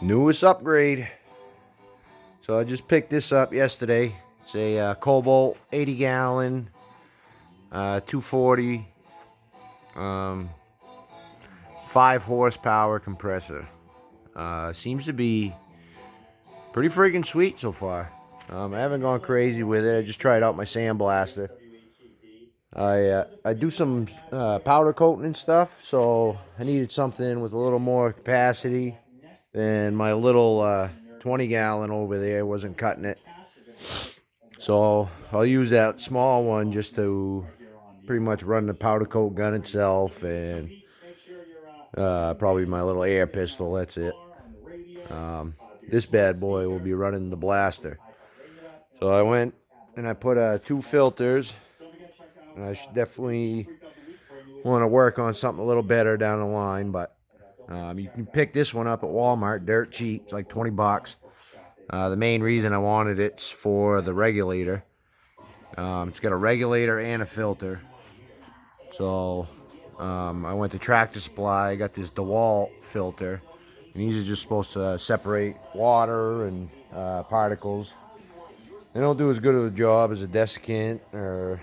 Newest upgrade. So I just picked this up yesterday. It's a Kobalt 80 gallon, 240, 5 horsepower compressor. Seems to be pretty freaking sweet so far. I haven't gone crazy with it. I just tried out my sandblaster. I do some powder coating and stuff, so I needed something with a little more capacity than my little 20 gallon over there. Wasn't cutting it. So I'll use that small one just to pretty much run the powder coat gun itself and probably my little air pistol. That's it. This bad boy will be running the blaster. So I went and I put 2 filters. And I should definitely want to work on something a little better down the line, but you can pick this one up at Walmart, dirt cheap. It's like 20 bucks. The main reason I wanted it's for the regulator. It's got a regulator and a filter. So I went to Tractor Supply. I got this DeWalt filter. And these are just supposed to separate water and particles. They don't do as good of a job as a desiccant or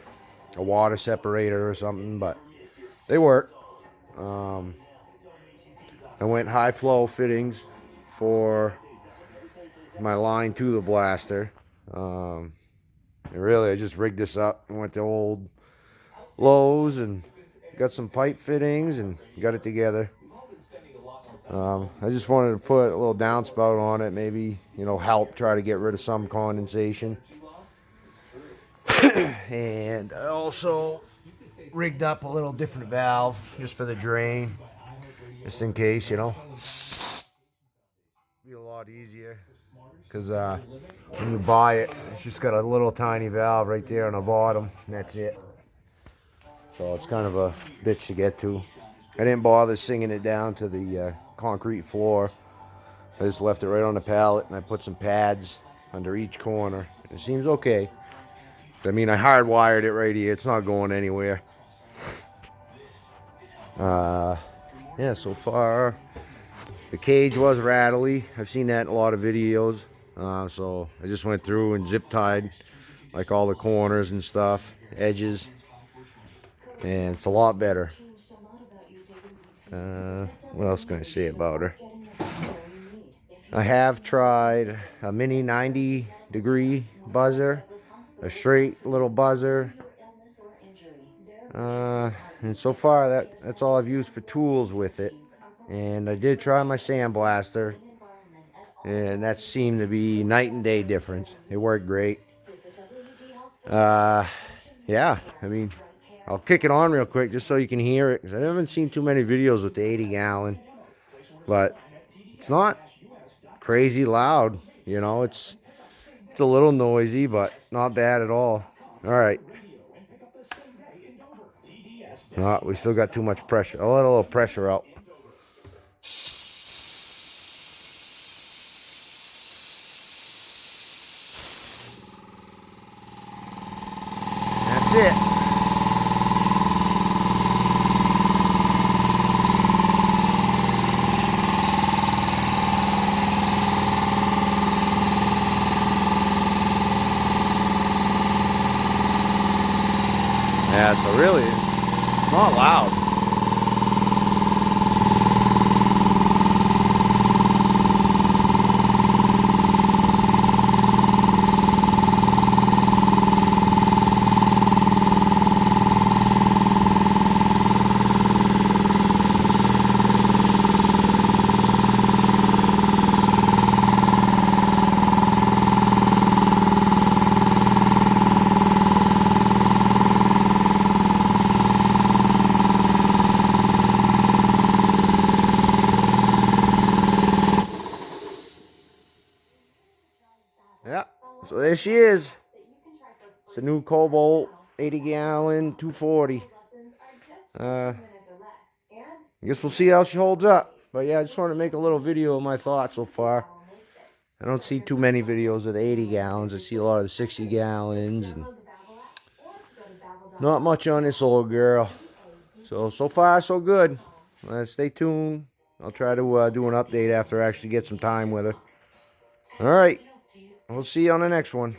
a water separator or something, but they work. I went high flow fittings for my line to the blaster. And really, I just rigged this up and went to old Lowe's and got some pipe fittings and got it together. I just wanted to put a little downspout on it, maybe, help try to get rid of some condensation. And I also rigged up a little different valve just for the drain, just in case, Be a lot easier because when you buy it, it's just got a little tiny valve right there on the bottom, and that's it. So it's kind of a bitch to get to. I didn't bother singing it down to the concrete floor. I just left it right on the pallet, and I put some pads under each corner. It seems okay. I mean, I hardwired it right here. It's not going anywhere. Yeah, so far, the cage was rattly. I've seen that in a lot of videos. So I just went through and zip tied like all the corners and stuff, edges. And it's a lot better. What else can I say about her? I have tried a mini 90-degree buzzer, a straight little buzzer, and so far that's all I've used for tools with it. And I did try my sandblaster, and that seemed to be night and day difference. It worked great. Yeah, I mean, I'll kick it on real quick just so you can hear it, because I haven't seen too many videos with the 80 gallon, but it's not crazy loud. It's a little noisy, but not bad at all. All right. No, we still got too much pressure. I'll let a little pressure out. That's it. Yeah, so really, it's not loud. Yeah, so there she is. It's a new Kobalt 80 gallon 240. I guess we'll see how she holds up. But yeah, I just want to make a little video of my thoughts so far. I don't see too many videos of the 80 gallons. I see a lot of the 60 gallons. And not much on this old girl. So far, so good. Stay tuned. I'll try to do an update after I actually get some time with her. All right. We'll see you on the next one.